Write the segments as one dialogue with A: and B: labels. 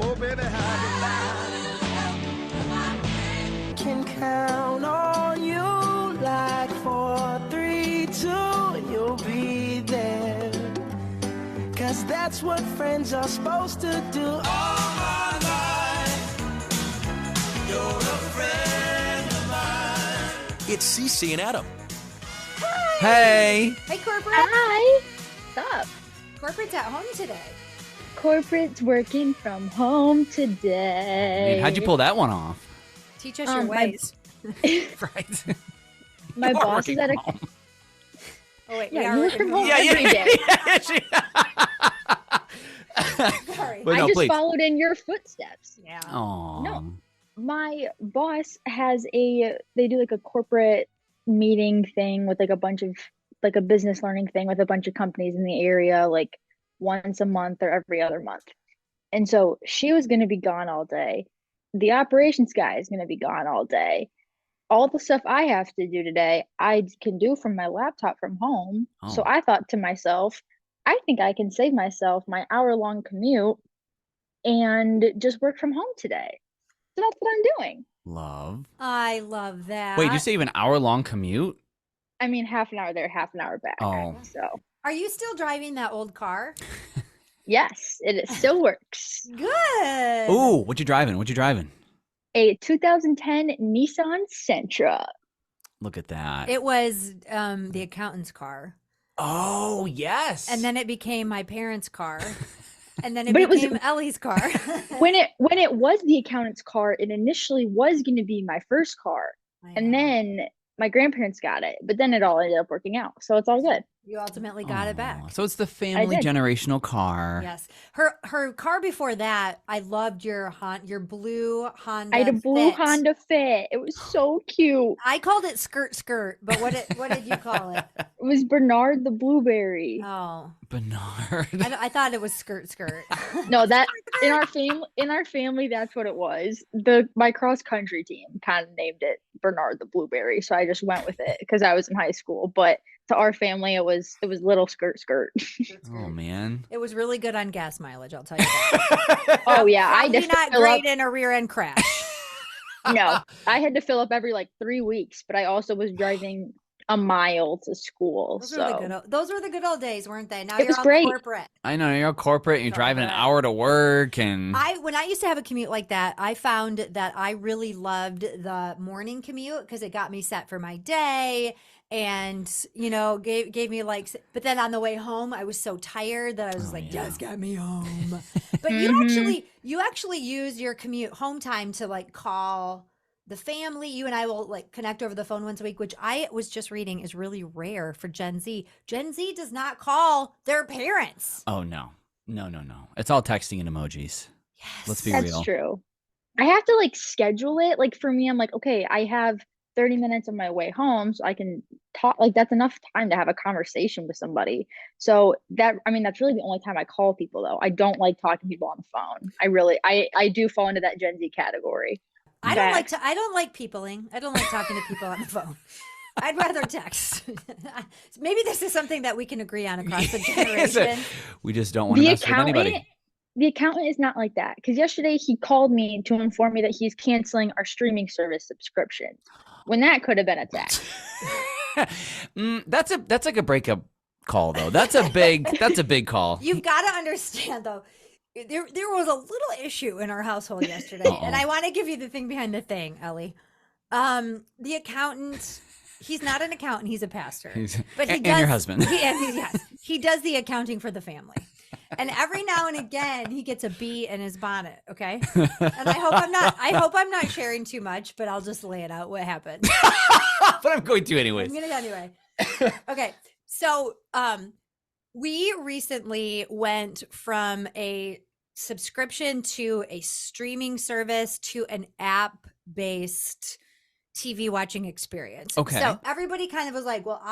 A: Oh, baby, how you can count on you like 4, 3, 2, and you'll be there. Cause that's what friends are supposed to do. All my life, you're a friend of mine.
B: It's Ceci and Adam.
C: Hi.
D: Hey.
C: Hey, corporate.
E: Hi. What's up?
C: Corporate's at home today.
E: Corporate's working from home today.
D: Man, how'd you pull that one off?
C: Teach us your
E: my-
C: ways.
D: Right.
E: My
D: You are
E: boss is
D: working
E: at a.
D: from home.
C: Oh, wait.
E: Yeah,
C: we
E: you
C: are
E: work from home
D: Yeah,
E: every day.
C: Sorry.
D: But
E: I
D: no,
E: just
D: please.
E: followed in your footsteps.
C: Yeah.
D: Aw.
E: No. My boss has they do like a corporate meeting thing with like a bunch of like a business learning thing with a bunch of companies in the area, like once a month or every other month. And so she was going to be gone all day. The operations guy is going to be gone all day. All the stuff I have to do today, I can do from my laptop from home. So
D: Oh.
E: I thought to myself, I think I can save myself my hour-long commute and just work from home today. So that's what I'm doing.
D: Love.
C: I love that.
D: Wait, you save an hour-long commute?
E: I mean, half an hour there, half an hour back.
D: Oh.
E: So
C: Are you still driving that old car?
E: yes, it still works.
C: Good.
D: Ooh, what you driving?
E: A 2010 Nissan Sentra.
D: Look at that.
C: It was the accountant's car.
D: Oh, yes.
C: And then it became my parents' car. And then it
E: But it was-
C: became Ellie's car.
E: When it was the accountant's car, it initially was going to be my first car.
C: I
E: And
C: know.
E: then my grandparents got it, but then it all ended up working out. So it's all good.
C: You ultimately got it back.
D: Aw, so it's the family
E: did.
D: generational car.
C: Yes. Her car before that, I loved your blue Honda.
E: I had a blue
C: Fit.
E: Honda Fit. It was so cute.
C: I called it skirt, but what did you call it?
E: It was Bernard the Blueberry.
C: Oh,
D: Bernard.
C: I thought it was skirt.
E: No, that in our family, that's what it was. My cross country team kind of named it Bernard the Blueberry, so I just went with it because I was in high school. But to our family, it was little skirt.
D: Oh, man.
C: It was really good on gas mileage, I'll tell you that.
E: Oh yeah, I
C: Probably
E: had to
C: not
E: fill
C: great
E: up.
C: in a rear end crash.
E: No, I had to fill up every like 3 weeks, but I also was driving a mile to school.
C: Those
E: So
C: were the good old days, weren't they? Now
E: It
C: you're
E: was
C: all
E: great.
C: corporate.
D: I know, you're corporate and you're driving an
C: Corporate.
D: hour to work and
C: When I used to have a commute like that, I found that I really loved the morning commute because it got me set for my day and gave me like, but then on the way home I was so tired that I was just
D: Oh,
C: like,
D: yeah.
C: just get me home. But
E: Mhm.
C: you actually use your commute home time to like call the family. You and I will like connect over the phone once a week, which I was just reading is really rare for Gen Z. Gen Z does not call their parents.
D: oh, no. No. It's all texting and emojis.
C: Yes.
D: Let's be
E: that's
D: real.
E: true. I have to like schedule it. Like for me, I'm like, okay, I have 30 minutes on my way home, so I can talk. Like that's enough time to have a conversation with somebody. So that's really the only time I call people though. I don't like talking to people on the phone. I do fall into that Gen Z category.
C: I don't
E: Facts.
C: like peopling. I don't like talking to people on the phone. I'd rather text. Maybe this is something that we can agree on across the generation.
D: We just don't want to
E: The
D: mess with anybody.
E: accountant is not like that because yesterday he called me to inform me that he's canceling our streaming service subscription when that could have been a text.
D: That's like a breakup call though. That's a big call.
C: You've got to understand though. There was a little issue in our household yesterday, and I want to give you the thing behind the thing, Ellie. The accountant, he's not an accountant; he's a pastor. But he
D: and
C: does,
D: your husband.
C: he does the accounting for the family. And every now and again, he gets a bee in his bonnet. Okay, and I hope I'm not sharing too much, but I'll just lay it out what happened.
D: But I'm going to anyways.
C: I'm gonna anyway. Okay, so we recently went from a subscription to a streaming service to an app-based TV watching experience.
D: Okay.
C: So everybody kind of was like, well,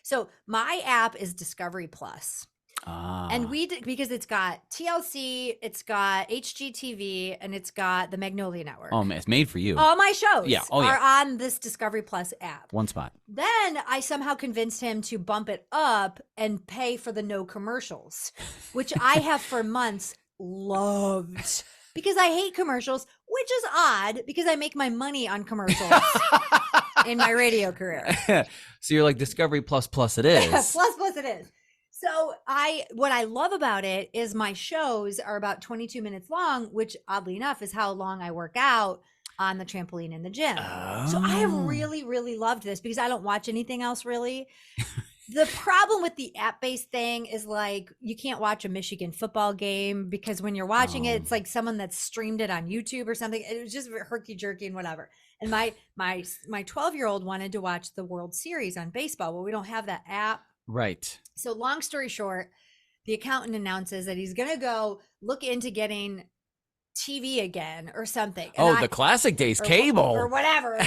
C: so my app is Discovery Plus. And we did because it's got TLC, it's got HGTV, and it's got the Magnolia Network.
D: Oh man, it's made for you.
C: All my shows
D: Yeah. Oh,
C: are
D: yeah.
C: on this Discovery Plus app.
D: One spot.
C: Then I somehow convinced him to bump it up and pay for the no commercials, which I have for months loved. because I hate commercials, which is odd because I make my money on commercials in my radio career.
D: So you're like Discovery Plus it is.
C: plus it is. So what I love about it is my shows are about 22 minutes long, which oddly enough is how long I work out on the trampoline in the gym. So I have really, really loved this because I don't watch anything else really. The problem with the app-based thing is like you can't watch a Michigan football game because when you're watching it, it's like someone that's streamed it on YouTube or something. It was just herky-jerky and whatever. And my 12-year-old wanted to watch the World Series on baseball. Well, we don't have that app.
D: Right.
C: So long story short, the accountant announces that he's going to go look into getting TV again or something. And
D: the classic days, cable
C: or whatever.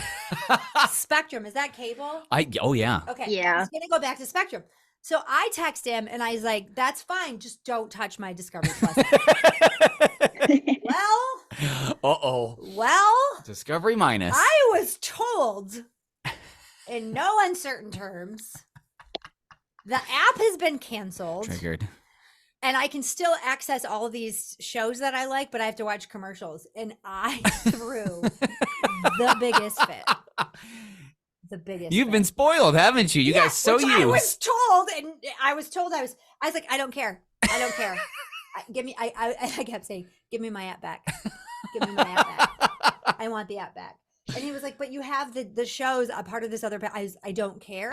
C: Spectrum, is that cable?
D: Oh yeah.
C: Okay.
E: Yeah.
C: He's gonna go back to Spectrum. So I text him and I was like, "That's fine. Just don't touch my Discovery Plus." Well,
D: Discovery minus.
C: I was told in no uncertain terms the app has been canceled.
D: Triggered.
C: And I can still access all of these shows that I like, but I have to watch commercials. And I threw the biggest fit. The biggest.
D: You've been spoiled, haven't you? You guys so used.
C: I was told I was like, I don't care. I kept saying, give me my app back. Give me my app back. I want the app back. And he was like, but you have the shows a part of this other. I don't care.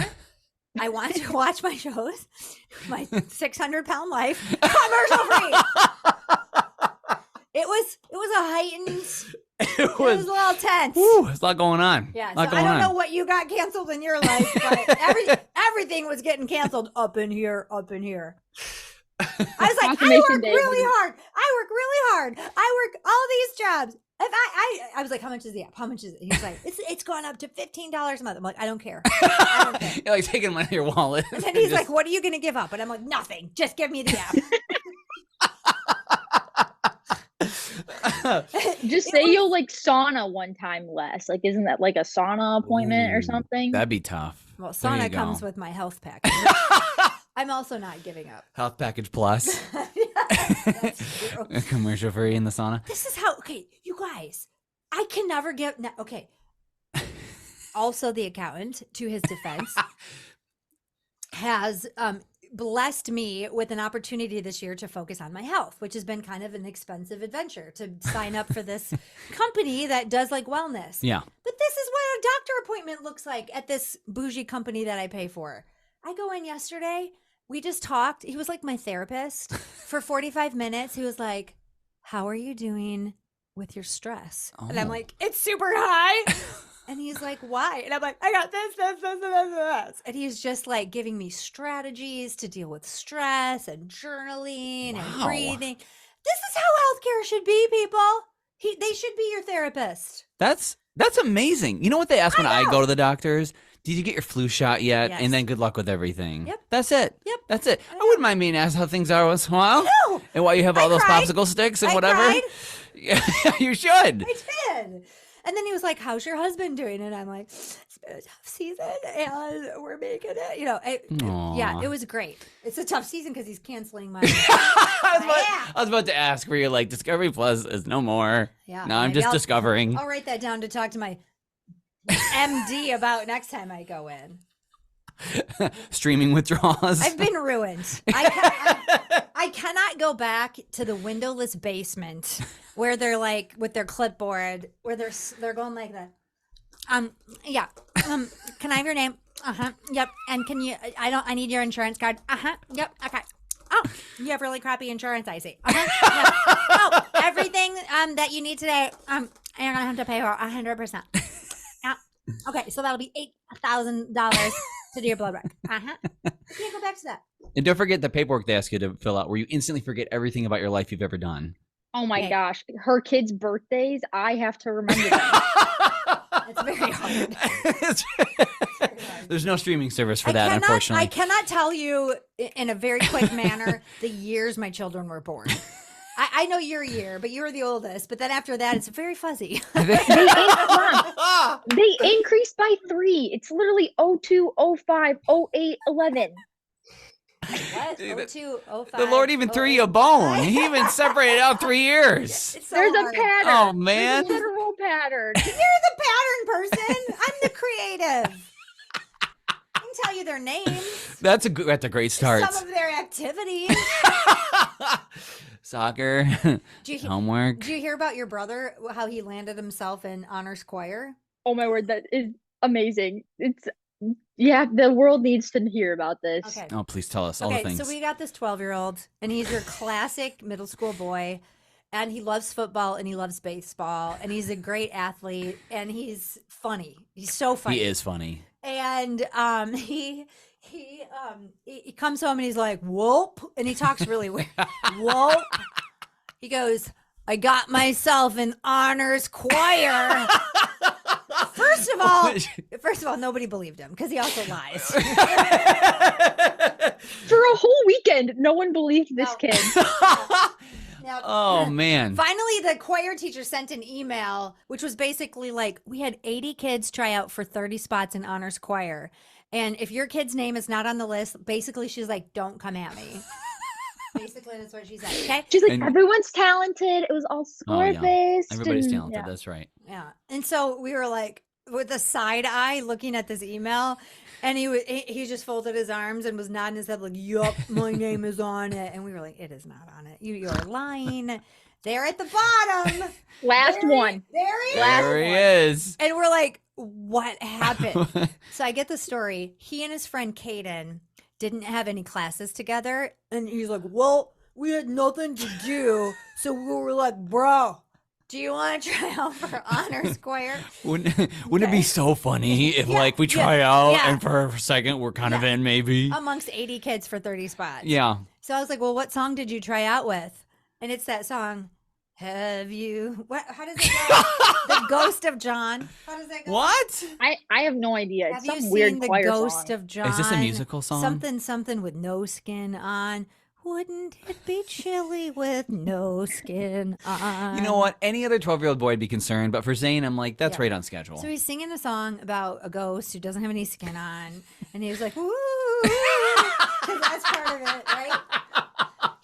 C: I want to watch my shows, my 600-pound life, commercial free. It was a heightened. It was a little tense.
D: There's a lot going on.
C: Yeah, so I don't know what you got canceled in your life, but everything was getting canceled up in here. I was like, I work really hard. I work all these jobs. If I was like, how much is the app? How much is it? He's like, it's going up to $15 a month. I'm like, I don't care.
D: You're like taking money out of your wallet.
C: And then he's like, what are you going to give up? And I'm like, nothing. Just give me the
E: app. Just say you'll like sauna one time less. Like, isn't that like a sauna appointment or something?
D: That'd be tough.
C: Well, sauna comes with my health package. I'm also not giving up.
D: Health package plus.
C: That's true.
D: Commercial free in the sauna.
C: This is how, okay, you guys, I can never get, okay. Also, the accountant, to his defense, has blessed me with an opportunity this year to focus on my health, which has been kind of an expensive adventure to sign up for this company that does like wellness.
D: Yeah.
C: But this is what a doctor appointment looks like at this bougie company that I pay for. I go in yesterday. We just talked. He was like my therapist for 45 minutes. He was like, how are you doing with your stress? Oh. And I'm like, it's super high. And he's like, why? And I'm like, I got this. And he's just like giving me strategies to deal with stress and journaling and breathing. This is how healthcare should be, people. They should be your therapist.
D: That's amazing. You know what they ask when I go to the doctors? Did you get your flu shot yet? Yes. And then good luck with everything.
C: Yep.
D: That's it.
C: Yep.
D: That's it. I wouldn't mind being asked how things are once in a while.
C: No.
D: And why you have all those popsicle sticks and whatever.
C: Cried.
D: Yeah, you should.
C: I did. And then he was like, how's your husband doing? And I'm like, it's been a tough season and we're making it. You know, it was great. It's a tough season because he's canceling my.
D: I was about to ask where you're like, Discovery Plus is no more.
C: Yeah.
D: No, I'm just discovering.
C: I'll write that down to talk to my MD about next time I go in.
D: Streaming withdrawals.
C: I've been ruined. I cannot go back to the windowless basement where they're like with their clipboard where they're going like that. Yeah. Can I have your name? Yep. And can you? I need your insurance card. Yep. Okay. Oh, you have really crappy insurance, I see. Yep. Oh, everything that you need today, you're gonna have to pay for 100%. Yeah. Okay, so that'll be $8,000 to do your blood work. You can't go back to that.
D: And don't forget the paperwork they ask you to fill out where you instantly forget everything about your life you've ever done.
E: Oh my gosh. Her kids' birthdays, I have to remember them.
C: It's very hard.
D: There's no streaming service for that, unfortunately.
C: I cannot tell you in a very quick manner the years my children were born. I know your year, but you were the oldest. But then after that, it's very fuzzy.
E: They increased by 3. It's literally 02, 05, 08, 11.
C: What? 02, 05.
D: The Lord even threw you a
C: 08.
D: bone. He even separated out 3 years.
C: It's so
E: There's
C: hard.
E: a pattern.
D: Oh, man.
E: There's a literal pattern.
C: You're the pattern person. I'm the creative. I can tell you their names.
D: That's a great start.
C: Some of their activities.
D: Soccer, homework.
C: Did you hear about your brother, how he landed himself in honors choir?
E: Oh my word, that is amazing. The world needs to hear about this.
C: Okay.
D: Oh, please tell us all the things.
C: So we got this 12-year-old, and he's your classic middle school boy, and he loves football, and he loves baseball, and he's a great athlete, and he's funny. He's so funny.
D: He is funny.
C: And he comes home and he's like, whoop, and he talks really weird. Whoop. He goes, I got myself an honors choir. First of all, nobody believed him because he also lies.
E: For a whole weekend, no one believed this kid.
C: Now,
D: Oh, man.
C: finally, the choir teacher sent an email, which was basically like, we had 80 kids try out for 30 spots in honors choir. And if your kid's name is not on the list, basically she's like, don't come at me. Basically, that's what she said. Okay.
E: She's like,
D: And-
E: everyone's talented. It was all score based.
D: Everybody's
E: and-
D: talented.
E: yeah.
D: That's right.
C: Yeah. And so we were like, with a side eye looking at this email, and he just folded his arms and was nodding his head like, yup, my name is on it. And we were like, it is not on it. You're lying. They're at the bottom.
E: Last one.
D: There he is.
C: And we're like, what happened? So I get the story. He and his friend Caden didn't have any classes together. And he's like, well, we had nothing to do. So we were like, bro, do you want to try out for honors choir?
D: Wouldn't it be so funny if we try out and for a second we're kind of in maybe?
C: Amongst 80 kids for 30 spots.
D: Yeah.
C: So I was like, well, what song did you try out with? And it's that song, Have You, how does it go? The Ghost of John. How does that go?
D: What?
E: I have no idea.
C: Have
E: It's
C: you
E: some weird
C: seen The
E: choir
C: Ghost
E: song.
C: of John?
D: Is this a musical song?
C: Something with no skin on. Wouldn't it be chilly with no skin on?
D: You know what? Any other 12-year-old boy would be concerned, but for Zane, I'm like, that's
C: Yeah.
D: right on schedule.
C: So he's singing a song about a ghost who doesn't have any skin on, and he was like, "Woo!" Because that's part of it, right?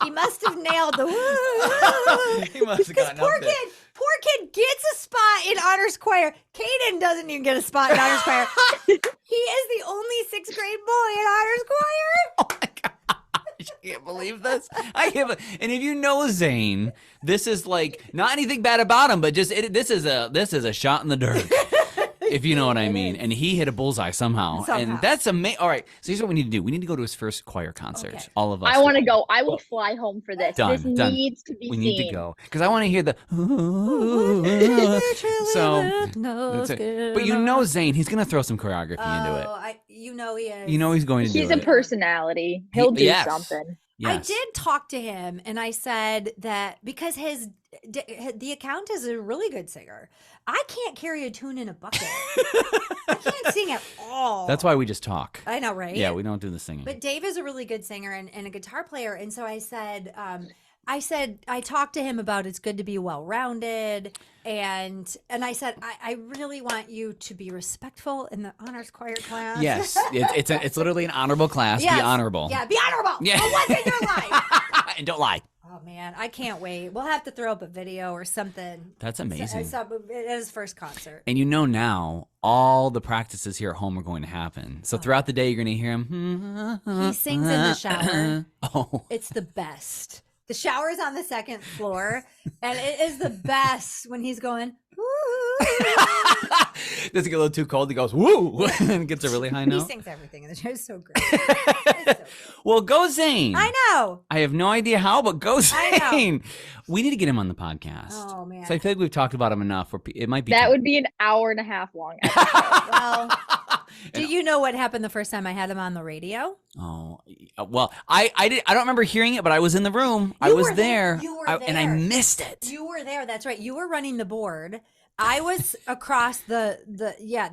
C: He must have nailed the woo.
D: He must have gotten
C: Poor
D: up there.
C: poor kid gets a spot in honors choir. Caden doesn't even get a spot in honors choir. He is the only 6th grade boy in honors choir.
D: Oh my God. I can't believe this. I can't. And if you know Zane, this is like not anything bad about him, but just this is a shot in the dirt. If you know what I mean. And he hit a bullseye somehow. And that's amazing. All right. So here's what we need to do. We need to go to his first choir concert.
C: Okay.
D: All of us.
E: I want to go. I will fly home for this.
D: Done,
E: This
D: done.
E: needs to be
D: We
E: seen.
D: need to go because I want to hear the. So, that's it. But you know Zane, he's gonna throw some choreography into it.
C: You know he is.
D: You know he's going to do
E: He's
D: it.
E: a personality. He'll do
D: yes.
E: something.
C: I
D: Yes.
C: did talk to him, and I said that because the account is a really good singer. I can't carry a tune in a bucket. I can't sing at all.
D: That's why we just talk.
C: I know, right?
D: Yeah, we don't do the singing.
C: But Dave is a really good singer and a guitar player, and so I said, I talked to him about it's good to be well-rounded, and I said I really want you to be respectful in the honors choir class.
D: Yes, it's literally an honorable class.
C: Yes.
D: Be honorable.
C: Yeah, be honorable.
D: Yeah.
C: For once in your life.
D: And don't lie.
C: Oh man, I can't wait. We'll have to throw up a video or something.
D: That's amazing.
C: At his first concert.
D: And you know now all the practices here at home are going to happen. So throughout the day you're going to hear him.
C: He sings in the shower.
D: Oh.
C: It's the best. The shower is on the 2nd floor, and it is the best when he's going, woo.
D: Does it get a little too cold? He goes, woo, and gets a really high
C: He
D: note.
C: sings everything in the show. It's so great. It's so good.
D: Well, go Zane.
C: I know.
D: I have no idea how, but go
C: I know.
D: Zane. We need to get him on the podcast.
C: Oh, man.
D: So I feel like we've talked about him enough. Where it might be
E: That
D: time.
E: would be an hour and a half long episode.
C: Well, do you know what happened the first time I had him on the radio?
D: Oh, well, I don't remember hearing it, but I was in the room. I was
C: were
D: there.
C: there. You were
D: And I
C: there.
D: missed it.
C: You were there. That's right. You were running the board. I was across the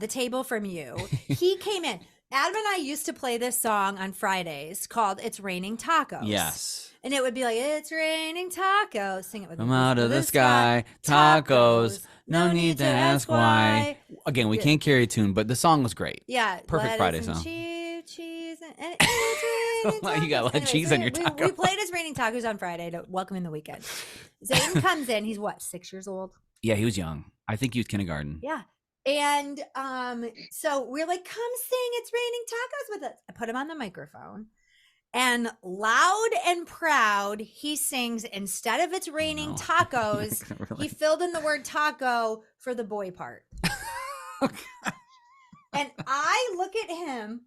C: table from you. He came in. Adam and I used to play this song on Fridays called "It's Raining Tacos."
D: Yes.
C: And it would be like, "It's raining tacos." Sing it with me.
D: I'm out of the sky, tacos. No need to ask why. Again, we can't carry a tune, but the song was great.
C: Yeah.
D: Perfect
C: lettuce
D: Friday
C: and
D: song.
C: Cheese cheese and it's raining
D: Wow, you got a lot of
C: Anyways,
D: cheese on your
C: we
D: taco.
C: played as raining tacos on Friday to welcome in the weekend. Zayden comes in. He's what, 6 years old?
D: Yeah, he was young. I think he was kindergarten.
C: Yeah. And so we're like, come sing It's Raining Tacos with us. I put him on the microphone. And loud and proud, he sings, instead of It's Raining Tacos,
D: Really?
C: he filled in the word taco for the boy part. And I look at him,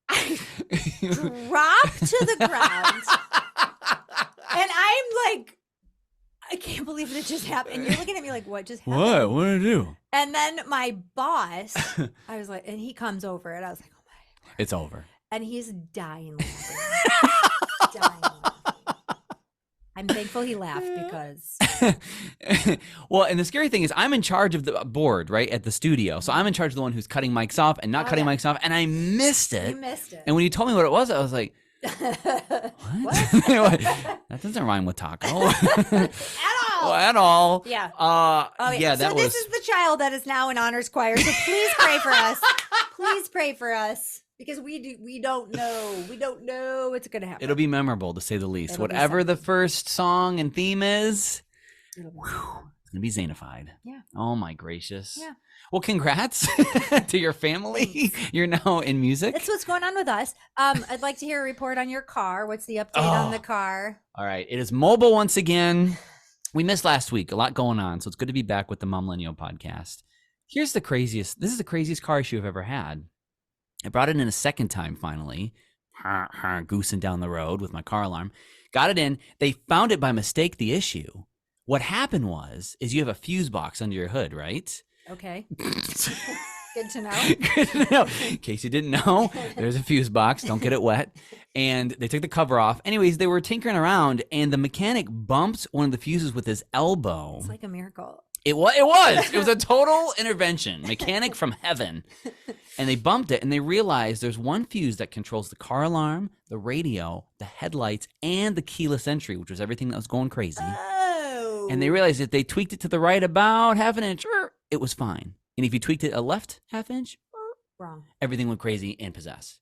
C: I drop to the ground, and I'm like, I can't believe it just happened. And you're looking at me like, what just happened?
D: What? What did I do?
C: And then my boss, I was like, and he comes over, and I was like, oh my God.
D: It's over.
C: And he's dying laughing. Dying laughing. I'm thankful he laughed because.
D: Well, and the scary thing is I'm in charge of the board, right, at the studio. So I'm in charge of the one who's cutting mics off and not cutting mics off. And I missed it.
C: You missed it.
D: And when you told me what it was, I was like, what? That doesn't rhyme with taco.
C: At all.
D: At all.
C: Yeah.
D: Yeah, that
C: so
D: was.
C: this is the child that is now in honors choir. So please pray for us. Please pray for us. Because we don't know what's gonna happen.
D: It'll be memorable, to say the least.
C: It'll be
D: Whatever the
C: something.
D: first song and theme is,
C: It'll be
D: it's gonna be Zanified.
C: Yeah.
D: Oh my gracious.
C: Yeah.
D: Well, congrats to your family. You're now in music.
C: That's what's going on with us. I'd like to hear a report on your car. What's the update on the car?
D: All right. It is mobile once again. We missed last week. A lot going on. So it's good to be back with the Momlenio podcast. Here's the craziest. This is the craziest car issue I've ever had. I brought it in a second time finally. Goosing down the road with my car alarm. Got it in. They found it by mistake, the issue. What happened is you have a fuse box under your hood, right?
C: Okay. Good to know.
D: Good to know. In case you didn't know, there's a fuse box. Don't get it wet. And they took the cover off. Anyways, they were tinkering around, and the mechanic bumped one of the fuses with his elbow.
C: It's like a miracle.
D: It was a total intervention, mechanic from heaven. And they bumped it, and they realized there's one fuse that controls the car alarm, the radio, the headlights, and the keyless entry, which was everything that was going crazy.
C: Oh.
D: And they realized if they tweaked it to the right about half an inch, it was fine. And if you tweaked it a left half inch,
C: Wrong.
D: everything went crazy and possessed.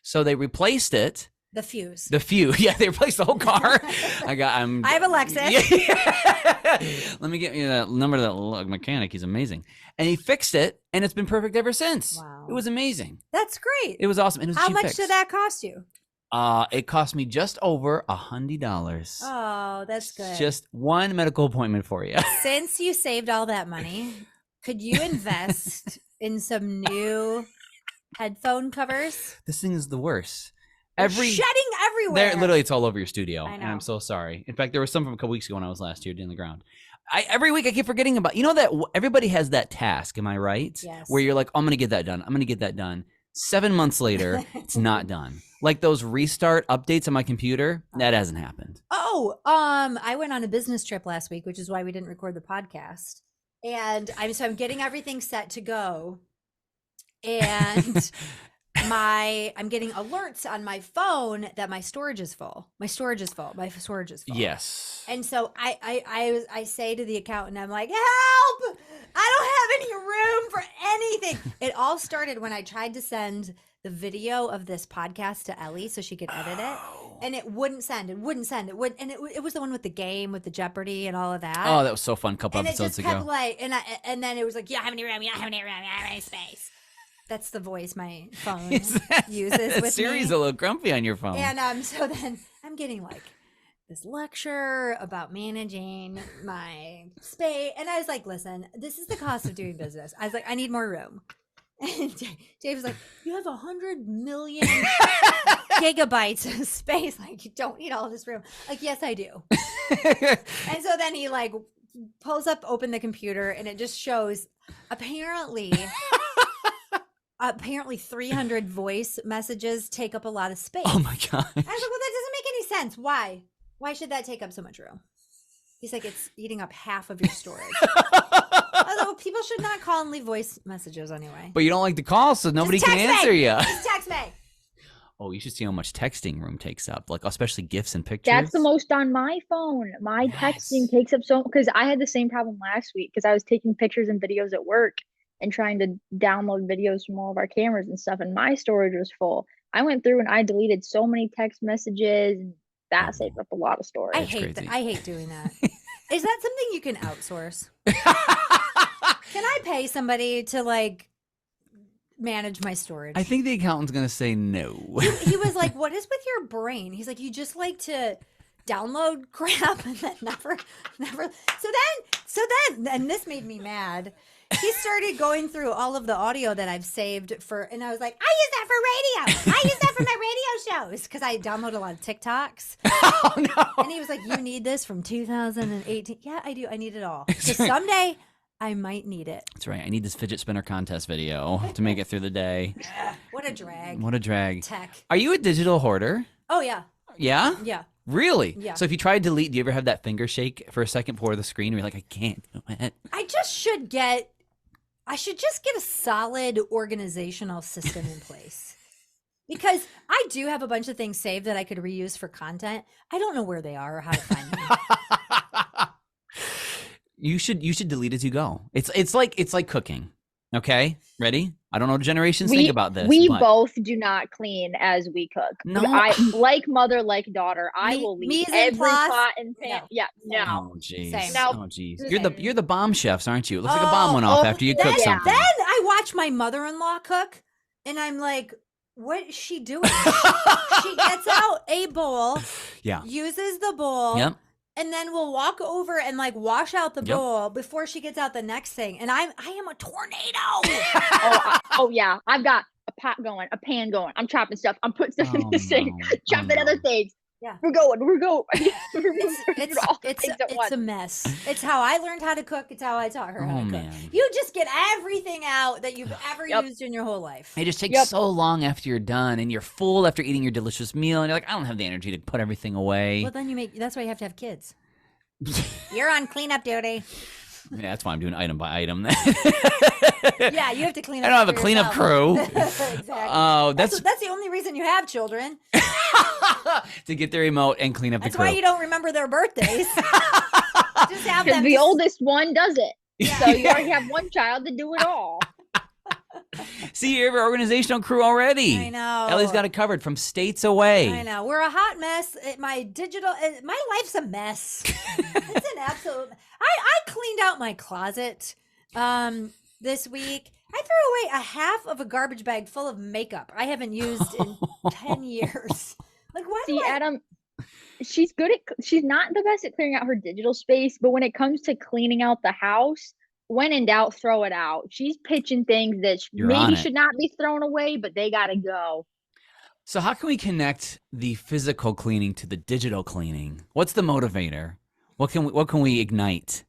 D: So they replaced it.
C: The fuse.
D: The fuse. Yeah, they replaced the whole car. I have
C: a Lexus.
D: Yeah. Let me get you that number to that mechanic. He's amazing. And he fixed it, and it's been perfect ever since.
C: Wow.
D: It was amazing.
C: That's great.
D: It was awesome. It was a
C: How
D: cheap
C: much
D: fix.
C: did that cost you?
D: It cost me just over $100.
C: Oh, that's good.
D: Just one medical appointment for you.
C: Since you saved all that money, could you invest in some new headphone covers?
D: This thing is the worst.
C: They're shedding everywhere.
D: Literally, it's all over your studio.
C: I know.
D: And I'm so sorry. In fact, there was some from a couple weeks ago when I was last here doing the ground. Every week I keep forgetting about, that everybody has that task. Am I right?
C: Yes.
D: Where you're like, oh, I'm going to get that done. I'm going to get that done. 7 months later, it's not done. Like those restart updates on my computer, that hasn't happened.
C: Oh, I went on a business trip last week, which is why we didn't record the podcast. And I'm getting everything set to go. And I'm getting alerts on my phone that my storage is full. My storage is full.
D: Yes.
C: And so I say to the accountant, I'm like, help! I don't have any room for anything. It all started when I tried to send the video of this podcast to Ellie so she could edit it. And it wouldn't send. It wouldn't. And it was the one with the game, with the Jeopardy and all of that.
D: Oh, that was so fun a couple
C: and
D: episodes
C: it just kept
D: ago.
C: like, and then it was like, you don't have any room, you don't have any room, you don't have any space. That's the voice my phone uses with
D: Siri's
C: me.
D: a little grumpy on your phone.
C: And so then I'm getting like this lecture about managing my space. And I was like, listen, this is the cost of doing business. I was like, I need more room. And Dave was like, you have 100 million gigabytes of space. Like, you don't need all this room. Like, yes, I do. And so then he like pulls up, open the computer, and it just shows apparently 300 voice messages take up a lot of space.
D: Oh my God.
C: I was like, well, that doesn't make any sense. Why? Why should that take up so much room? He's like, it's eating up half of your storage. Although people should not call and leave voice messages anyway.
D: But you don't like to call, so nobody can answer you.
C: Just text me.
D: Oh, you should see how much texting room takes up, like especially gifs and pictures.
E: That's the most on my phone. My texting takes up because I had the same problem last week because I was taking pictures and videos at work and trying to download videos from all of our cameras and stuff, and my storage was full. I went through and I deleted so many text messages, and that saved up a lot of storage.
C: I hate that.
D: crazy.
C: I hate doing that. Is that something you can outsource? Can I pay somebody to like manage my storage?
D: I think the accountant's gonna say no.
C: He was like, "What is with your brain?" He's like, "You just like to download crap and then never." So then, and this made me mad. He started going through all of the audio that I've saved for, and I was like, "I use that for radio. I use that for my radio shows," because I download a lot of TikToks.
D: Oh no!
C: And he was like, "You need this from 2018." Yeah, I do. I need it all. So someday I might need it.
D: That's right. I need this fidget spinner contest video to make it through the day.
C: What a drag.
D: What a drag.
C: Tech.
D: Are you a digital hoarder?
C: Oh yeah.
D: Yeah?
C: Yeah.
D: Really?
C: Yeah.
D: So if you try to delete, do you ever have that finger shake for a second before the screen where you're like, I can't do it?
C: I should just get a solid organizational system in place. Because I do have a bunch of things saved that I could reuse for content. I don't know where they are or how to find them.
D: You should delete as you go. It's like cooking. Okay? Ready? I don't know what generations think about this.
E: We
D: but
E: both do not clean as we cook.
D: No.
E: I like mother, like daughter. I will leave
C: mise en
E: every
C: place?
E: pot and pan.
C: No.
E: Yeah, no.
D: Oh jeez.
C: Same.
E: No.
D: Oh jeez.
C: Same.
D: You're the bomb chefs, aren't you? It looks like a bomb went off after you
C: then,
D: cooked something.
C: Then I watch my mother-in-law cook, and I'm like, what is she doing? She gets out a bowl,
D: Yeah.
C: uses the bowl,
D: Yep.
C: and then we'll walk over and like wash out the
D: Yep.
C: bowl before she gets out the next thing. And I am a tornado.
E: Oh yeah, I've got a pot going, a pan going. I'm chopping stuff. I'm putting stuff in the sink, chopping
D: no.
E: other things.
C: Yeah.
E: We're going. We're doing all the
C: It's
E: things at once.
C: a mess. It's how I learned how to cook. It's how I taught her how to cook.
D: Man.
C: You just get everything out that you've ever
E: Yep.
C: used in your whole life.
D: It just takes
E: Yep.
D: so long after you're done and you're full after eating your delicious meal and you're like, I don't have the energy to put everything away.
C: Well, then that's why you have to have kids. You're on cleanup duty.
D: Yeah, that's why I'm doing item by item.
C: Yeah, you have to clean
D: I
C: up.
D: don't have a
C: for
D: cleanup
C: yourself.
D: crew.
C: Exactly.
D: Oh, that's
C: That's the only reason you have children.
D: to get the remote and clean up
C: That's
D: the crew.
C: why you don't remember their birthdays. Just have
E: Because
C: them.
E: the
C: just-
E: oldest one does it. So you already have one child to do it all.
D: See, you have an organizational crew already.
C: I know.
D: Ellie's got it covered from states away.
C: I know. We're a hot mess. My life's a mess. It's an absolute. I cleaned out my closet this week. I threw away a half of a garbage bag full of makeup I haven't used in 10 years. Like, why
E: See,
C: do I?
E: Adam, she's not the best at clearing out her digital space, but when it comes to cleaning out the house, when in doubt, throw it out. She's pitching things that
D: You're on
E: maybe
D: it.
E: should not be thrown away, but they gotta go.
D: So how can we connect the physical cleaning to the digital cleaning? What's the motivator? What can we ignite?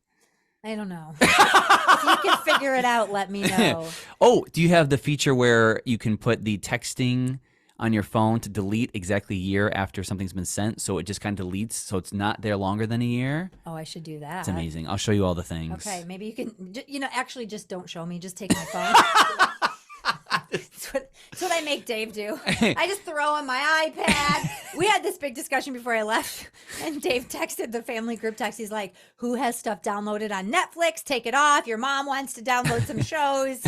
C: I don't know. If you can figure it out, let me know.
D: Oh, do you have the feature where you can put the texting on your phone to delete exactly a year after something's been sent, so it just kind of deletes, so it's not there longer than a year?
C: Oh, I should do that.
D: It's amazing. I'll show you all the things.
C: Okay, maybe you can, actually just don't show me. Just take my phone. That's what I make Dave do. I just throw on my iPad. We had this big discussion before I left, and Dave texted the family group text. He's like, who has stuff downloaded on Netflix? Take it off. Your mom wants to download some shows.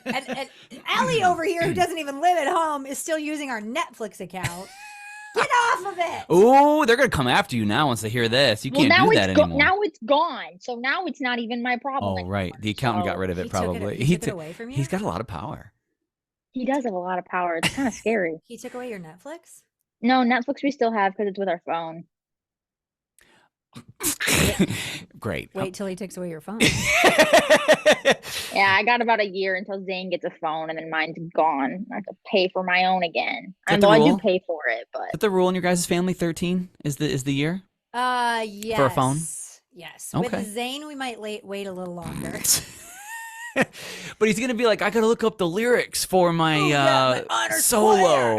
C: And Ellie over here, who doesn't even live at home, is still using our Netflix account. Get off of it.
D: Oh, they're gonna come after you now once they hear this. You can't
E: now
D: do that
E: it's
D: anymore.
E: now it's gone. So now it's not even my problem.
D: Oh,
E: anymore.
D: right. The accountant got
E: So
D: rid of it.
C: He took it-
D: Probably.
C: he took it away from you?
D: He's got a lot of power.
E: He does have a lot of power. It's kind of scary.
C: He took away your Netflix?
E: No, Netflix we still have because it's with our phone.
D: Great.
C: Wait till he takes away your phone.
E: Yeah, I got about a year until Zane gets a phone, and then mine's gone. I have to pay for my own again.
D: that the
E: I do
D: rule?
E: pay for it, but
D: Is that the rule in your guys' family? 13 is the year?
C: Yes.
D: For a phone?
C: Yes.
D: Okay.
C: With Zane, we might wait a little longer.
D: But he's gonna be like, I gotta look up the lyrics for my,
C: my honor
D: solo.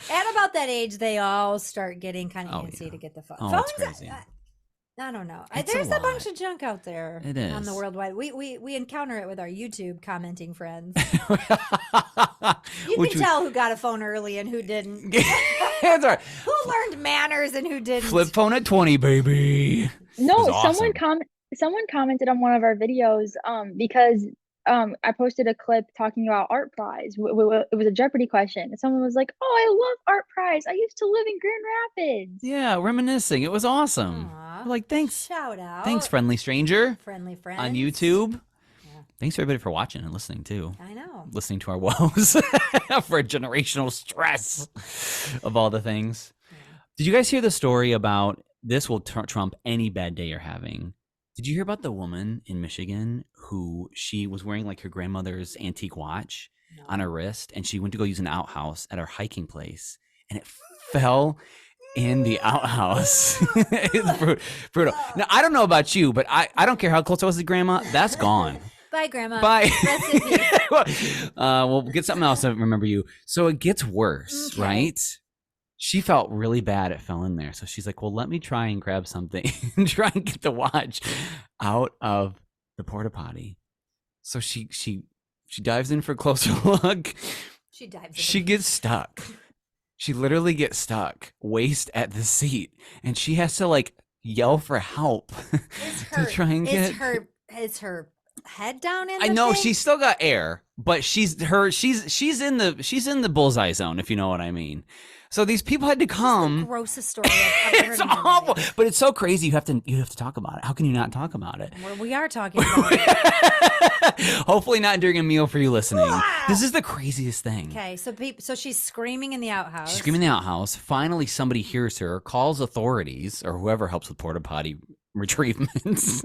C: At about that age, they all start getting kind of
D: Oh,
C: antsy
D: yeah.
C: to get the phone.
D: Oh,
C: Phones,
D: it's crazy.
C: I don't know.
D: It's a
C: There's a bunch
D: lot.
C: of junk out there.
D: It
C: on the
D: is.
C: worldwide. We encounter it with our YouTube commenting friends. You
D: Which
C: can tell who got a phone early and who didn't.
D: That's all right.
C: Who learned manners and who didn't.
D: Flip phone at 20, baby.
E: no,
D: was awesome.
E: someone commented on one of our videos because I posted a clip talking about Art Prize. It was a Jeopardy question. And someone was like, "Oh, I love Art Prize. I used to live in Grand Rapids."
D: Yeah, reminiscing. It was awesome.
C: Aw.
D: We're like, thanks.
C: Shout out.
D: Thanks, friendly stranger
C: Friendly friends.
D: on YouTube.
C: Yeah.
D: Thanks, everybody, for watching and listening, too.
C: I know.
D: Listening to our woes for generational stress of all the things.
C: Yeah.
D: Did you guys hear the story about this will trump any bad day you're having? Did you hear about the woman in Michigan who she was wearing like her grandmother's antique watch on her wrist, and she went to go use an outhouse at her hiking place, and it fell in the outhouse. It's brutal. Now, I don't know about you, but I don't care how close I was to grandma. That's gone.
C: Bye, Grandma.
D: Bye.
C: Rest in peace.
D: We'll get something else to remember you. So it gets worse,
C: Okay.
D: right? She felt really bad it fell in there. So she's like, well, let me try and grab something and try and get the watch out of the porta potty. So she dives in for a closer look.
C: She dives in.
D: She gets stuck. She literally gets stuck, waist at the seat, and she has to like yell for help to try and get.
C: Is her head down in?
D: I
C: the
D: know
C: thing?
D: she's still got air, but she's in the bullseye zone, if you know what I mean. So these people had to come.
C: The grossest story I've ever heard
D: It's
C: in my
D: awful,
C: life.
D: but it's so crazy. You have to talk about it. How can you not talk about it?
C: Well, we are talking about it.
D: Hopefully not during a meal for you listening. This is the craziest thing.
C: Okay, so she's screaming in the outhouse.
D: She's screaming in the outhouse. Finally, somebody hears her, calls authorities or whoever helps with porta potty retrievements.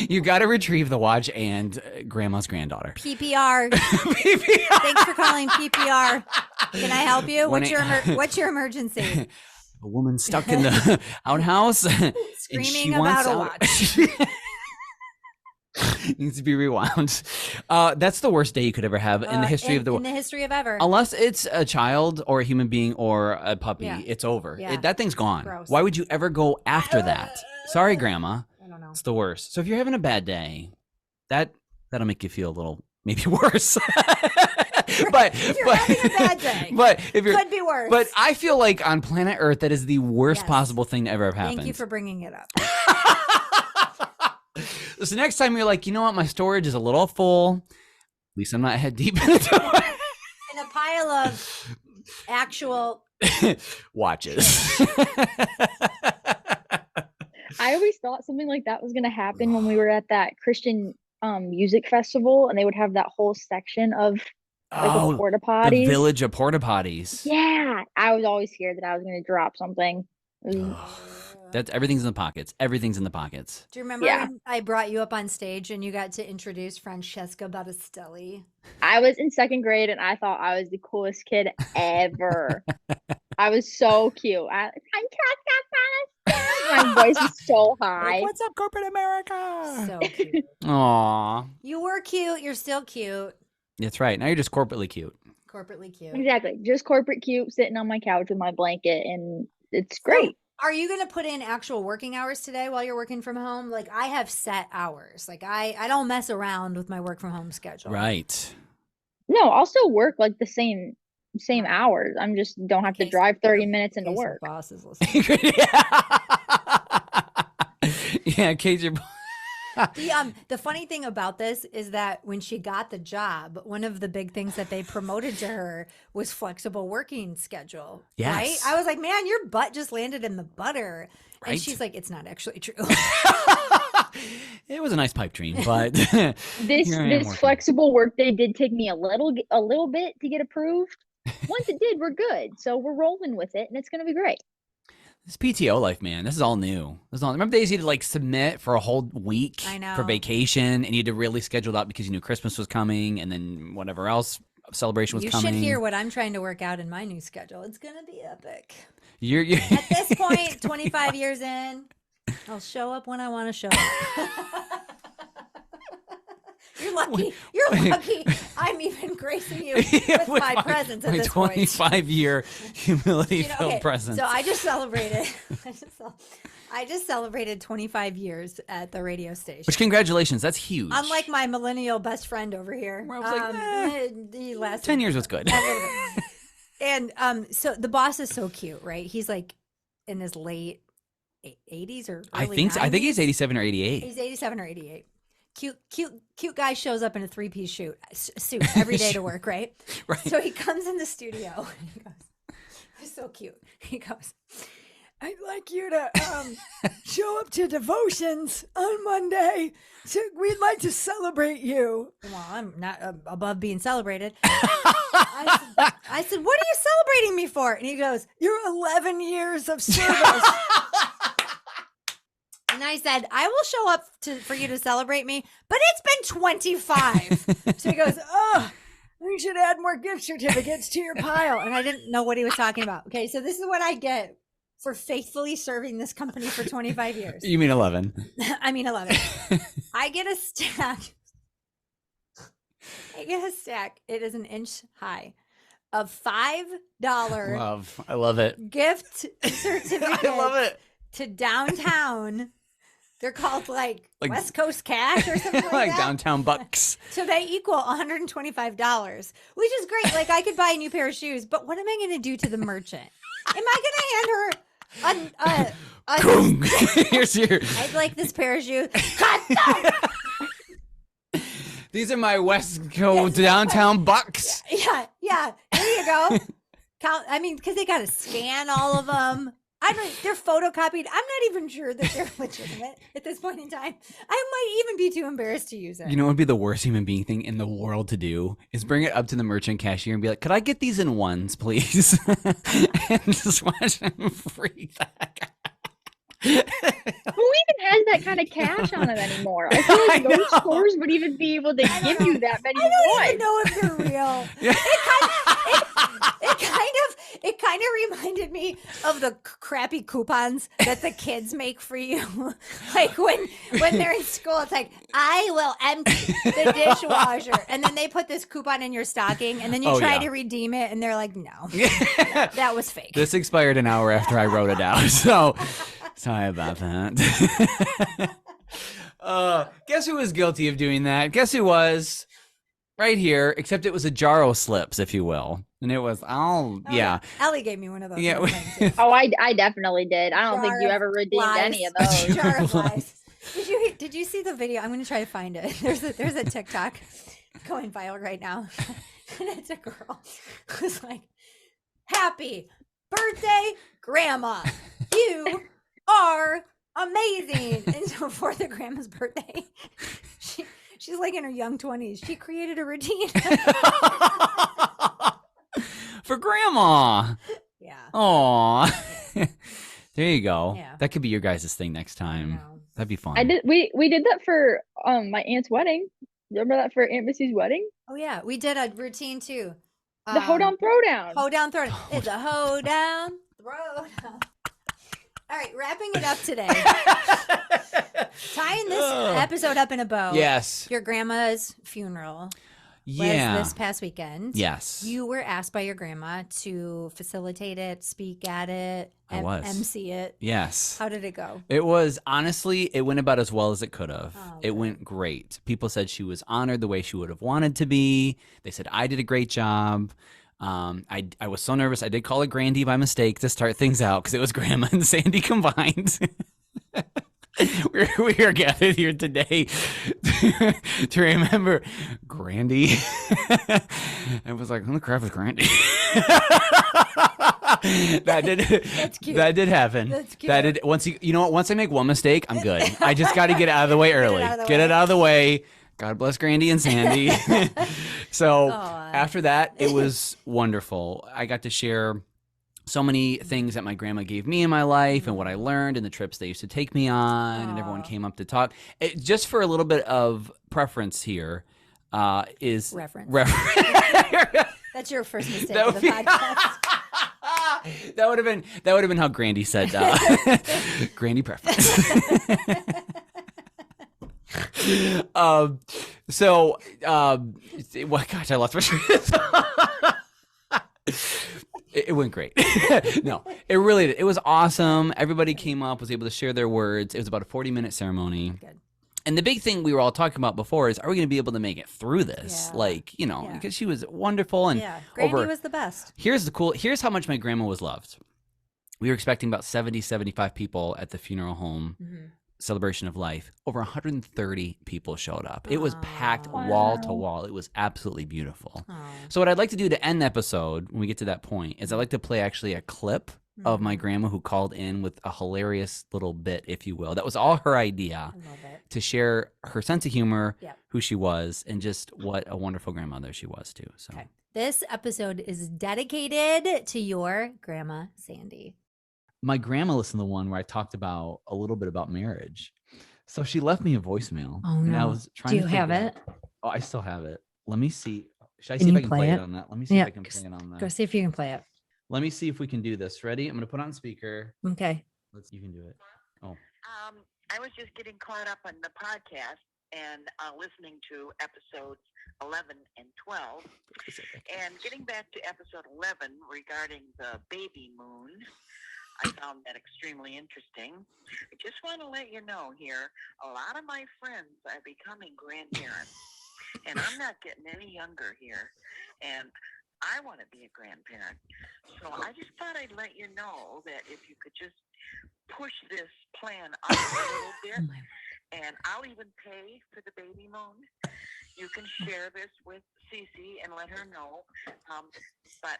D: You got to retrieve the watch and grandma's granddaughter.
C: PPR.
D: PPR.
C: Thanks for calling PPR. Can I help you?
D: When
C: What's your emergency?
D: A woman stuck in the outhouse and
C: Screaming
D: she
C: about
D: wants
C: a
D: out.
C: watch.
D: Needs to be rewound. That's the worst day you could ever have in the history of the
C: in
D: world.
C: the history of ever.
D: Unless it's a child or a human being or a puppy,
C: Yeah.
D: it's over.
C: Yeah.
D: That thing's gone.
C: Gross.
D: Why would you ever go after that? Sorry, Grandma.
C: I don't know.
D: It's the worst. So if you're having a bad day, that'll make you feel a little maybe worse. but
C: If you're having a bad day,
D: but if you're
C: could be worse.
D: But I feel like on planet Earth that is the worst
C: Yes.
D: possible thing to ever have happened.
C: Thank you for bringing it up.
D: So next time you're like, you know what, my storage is a little full. At least I'm not head deep in the
C: In a pile of actual.
D: watches.
E: I always thought something like that was going to happen when we were at that Christian music festival, and they would have that whole section of the porta
D: the
E: potties.
D: village of porta potties.
E: Yeah, I was always scared that I was going to drop something. It was-
D: That's everything's in the pockets. Everything's in the pockets.
C: Do you remember
E: Yeah.
C: when I brought you up on stage and you got to introduce Francesca Battistelli?
E: I was in second grade, and I thought I was the coolest kid ever. I was so cute. My voice was so high.
D: What's up, corporate America?
C: So cute.
D: Aw,
C: You were cute. You're still cute.
D: that's right. Now you're just corporately cute.
C: Corporately cute.
E: Exactly. Just corporate cute, sitting on my couch with my blanket, and it's great.
C: Are you going to put in actual working hours today while you're working from home? Like I have set hours. Like I don't mess around with my work from home schedule.
D: Right.
E: No, I'll still work like the same hours. I'm just don't have to
C: Okay, so-
E: drive 30 minutes into
C: In case your
E: work.
C: boss is listening.
D: Yeah, in case you're.
C: The funny thing about this is that when she got the job, one of the big things that they promoted to her was flexible working schedule. Right?
D: Yes.
C: I was like, man, your butt just landed in the butter.
D: Right.
C: And she's like, it's not actually true.
D: It was a nice pipe dream, but
E: This
D: Here I am
E: this
D: working.
E: flexible work day did take me a little bit to get approved. Once it did, we're good. So we're rolling with it, and it's gonna be great.
D: this PTO life, man, this is all new. This is all. Remember days you had to like submit for a whole week
C: I know.
D: for vacation, and you had to really schedule out because you knew Christmas was coming, and then whatever else celebration was
C: You
D: coming.
C: should hear what I'm trying to work out in my new schedule. It's going to be epic.
D: You're
C: At this point, 25 years in, I'll show up when I want to show up. You're lucky. You're lucky. I'm even gracing you with my presence at
D: my
C: this point.
D: 25-year humility-filled
C: Okay,
D: presence.
C: so I just celebrated. I just celebrated 25 years at the radio station.
D: Which congratulations, that's huge.
C: Unlike my millennial best friend over here,
D: Where I was like,
C: he lasted
D: 10 years was good.
C: a little bit. And so the boss is so cute, right? He's like in his late 80s or
D: I
C: early
D: think so. I think he's
C: 90s.
D: 87 or 88.
C: He's 87 or 88. Cute guy shows up in a three-piece suit every day to work, right?
D: Right.
C: So he comes in the studio and he goes, he's so cute. He goes, I'd like you to show up to devotions on Monday. So we'd like to celebrate you. Well, I'm not above being celebrated. I said, what are you celebrating me for? And he goes, your 11 years of service. And I said, I will show up for you to celebrate me, but it's been 25. So he goes, oh, we should add more gift certificates to your pile. And I didn't know what he was talking about. Okay, so this is what I get for faithfully serving this company for 25 years.
D: You mean 11?
C: I mean 11. I get a stack. It is an inch high of $5
D: I love it.
C: gift certificates.
D: I love it.
C: To downtown. They're called like West Coast Cash or something like that.
D: Downtown bucks.
C: So they equal $125, which is great. Like I could buy a new pair of shoes, but what am I going to do to the merchant? Am I going to hand her
D: Here's your.
C: I'd like this pair of shoes.
D: These are my West Coast downtown bucks.
C: Yeah. There you go. Because they got to scan all of them. They're photocopied. I'm not even sure that they're legitimate at this point in time. I might even be too embarrassed to use it.
D: You know what would be the worst human being thing in the world to do is bring it up to the merchant cashier and be like, could I get these in ones, please? And just watch them freak that.
E: Who even has that kind of cash on them anymore? I feel like those stores would even be able to give you that many.
C: I don't even know if they're real.
D: Yeah.
C: It kind of reminded me of the crappy coupons that the kids make for you. Like when they're in school, it's like, I will empty the dishwasher. And then they put this coupon in your stocking and then you try to redeem it and they're like, no, that was fake.
D: This expired an hour after I wrote it out. So sorry about that. Guess who was guilty of doing that? Guess who was? Right here, except it was a jar of slips, if you will. And it was, yeah.
C: Ellie gave me one of those.
D: Yeah.
E: Oh, I definitely did. I don't think you ever redeemed any of those.
C: Jar of lies. Did you see the video? I'm going to try to find it. There's a TikTok going viral right now. And it's a girl who's like, happy birthday, Grandma. You are amazing. And so for the grandma's birthday, she's like in her young 20s. She created a routine.
D: For Grandma.
C: Yeah.
D: Aw. There you go.
C: Yeah.
D: That could be your guys' thing next time. That'd be fun.
E: I did. We did that for my aunt's wedding. Remember that for Aunt Missy's wedding?
C: Oh yeah, we did a routine too.
E: The hoedown throwdown.
C: Hoedown throwdown. It's a hoedown throwdown. All right, wrapping it up today. Tying this episode up in a bow.
D: Yes.
C: Your grandma's funeral was this past weekend.
D: Yes.
C: You were asked by your grandma to facilitate it, speak at it, MC it.
D: Yes.
C: How did it go?
D: It was, honestly, it went about as well as it could have.
C: Oh,
D: It went great. People said she was honored the way she would have wanted to be. They said I did a great job. I was so nervous. I did call it Grandy by mistake to start things out because it was Grandma and Sandy combined. We are gathered here today to remember Grandy. I was like, who the crap is Grandy?
C: That's cute.
D: That did happen.
C: That's cute.
D: That did. You know what? Once I make one mistake, I'm good. I just got to get it out of the way early. Get it out of the way. God bless Grandy and Sandy. So after that, it was wonderful. I got to share so many things that my grandma gave me in my life and what I learned and the trips they used to take me on, and everyone came up to talk. Just for a little bit of preference here, is
C: reference. That's your first mistake
D: That
C: of
D: would
C: the
D: be-
C: podcast.
D: that would have been how Grandy said Grandy preference. Well, gosh, I lost my train of thought. It went great. No, it really did. It was awesome. Everybody came up, was able to share their words. It was about a 40-minute ceremony.
C: Good.
D: And the big thing we were all talking about before is, are we going to be able to make it through this?
C: Yeah.
D: Because she was wonderful. And
C: Grandy was the best.
D: Here's how much my grandma was loved. We were expecting about 70, 75 people at the funeral home celebration of life. Over 130 people showed up. It was packed wall to wall. It was absolutely beautiful. So what I'd like to do to end the episode when we get to that point is I'd like to play actually a clip of my grandma who called in with a hilarious little bit, if you will. That was all her idea to share her sense of humor, who she was, and just what a wonderful grandmother she was too. So
C: this episode is dedicated to your grandma, Sandi.
D: My grandma listened to the one where I talked about a little bit about marriage. So she left me a voicemail.
C: Oh, no.
D: And I was trying
C: Do you have it?
D: Oh, I still have it. Let me see. Should I see if I can play it on that? Let me see if I can play it on that.
C: Go see if you can play it.
D: Let me see if we can do this. Ready? I'm going to put on speaker.
C: Okay.
D: You can do it. Oh.
B: I was just getting caught up on the podcast and listening to episodes 11 and 12. And getting back to episode 11 regarding the baby moon, I found that extremely interesting. I just want to let you know here, a lot of my friends are becoming grandparents. And I'm not getting any younger here. And I want to be a grandparent. So I just thought I'd let you know that if you could just push this plan up a little bit, and I'll even pay for the baby moon. You can share this with Ceci and let her know. But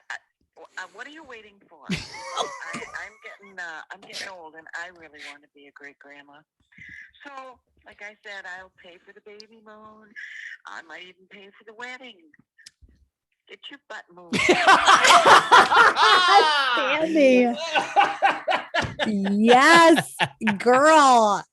B: what are you waiting for? I'm getting old, and I really want to be a great grandma. So, like I said, I'll pay for the baby moon. I might even pay for the wedding. Get your butt moved.
C: Sandi. Yes, girl.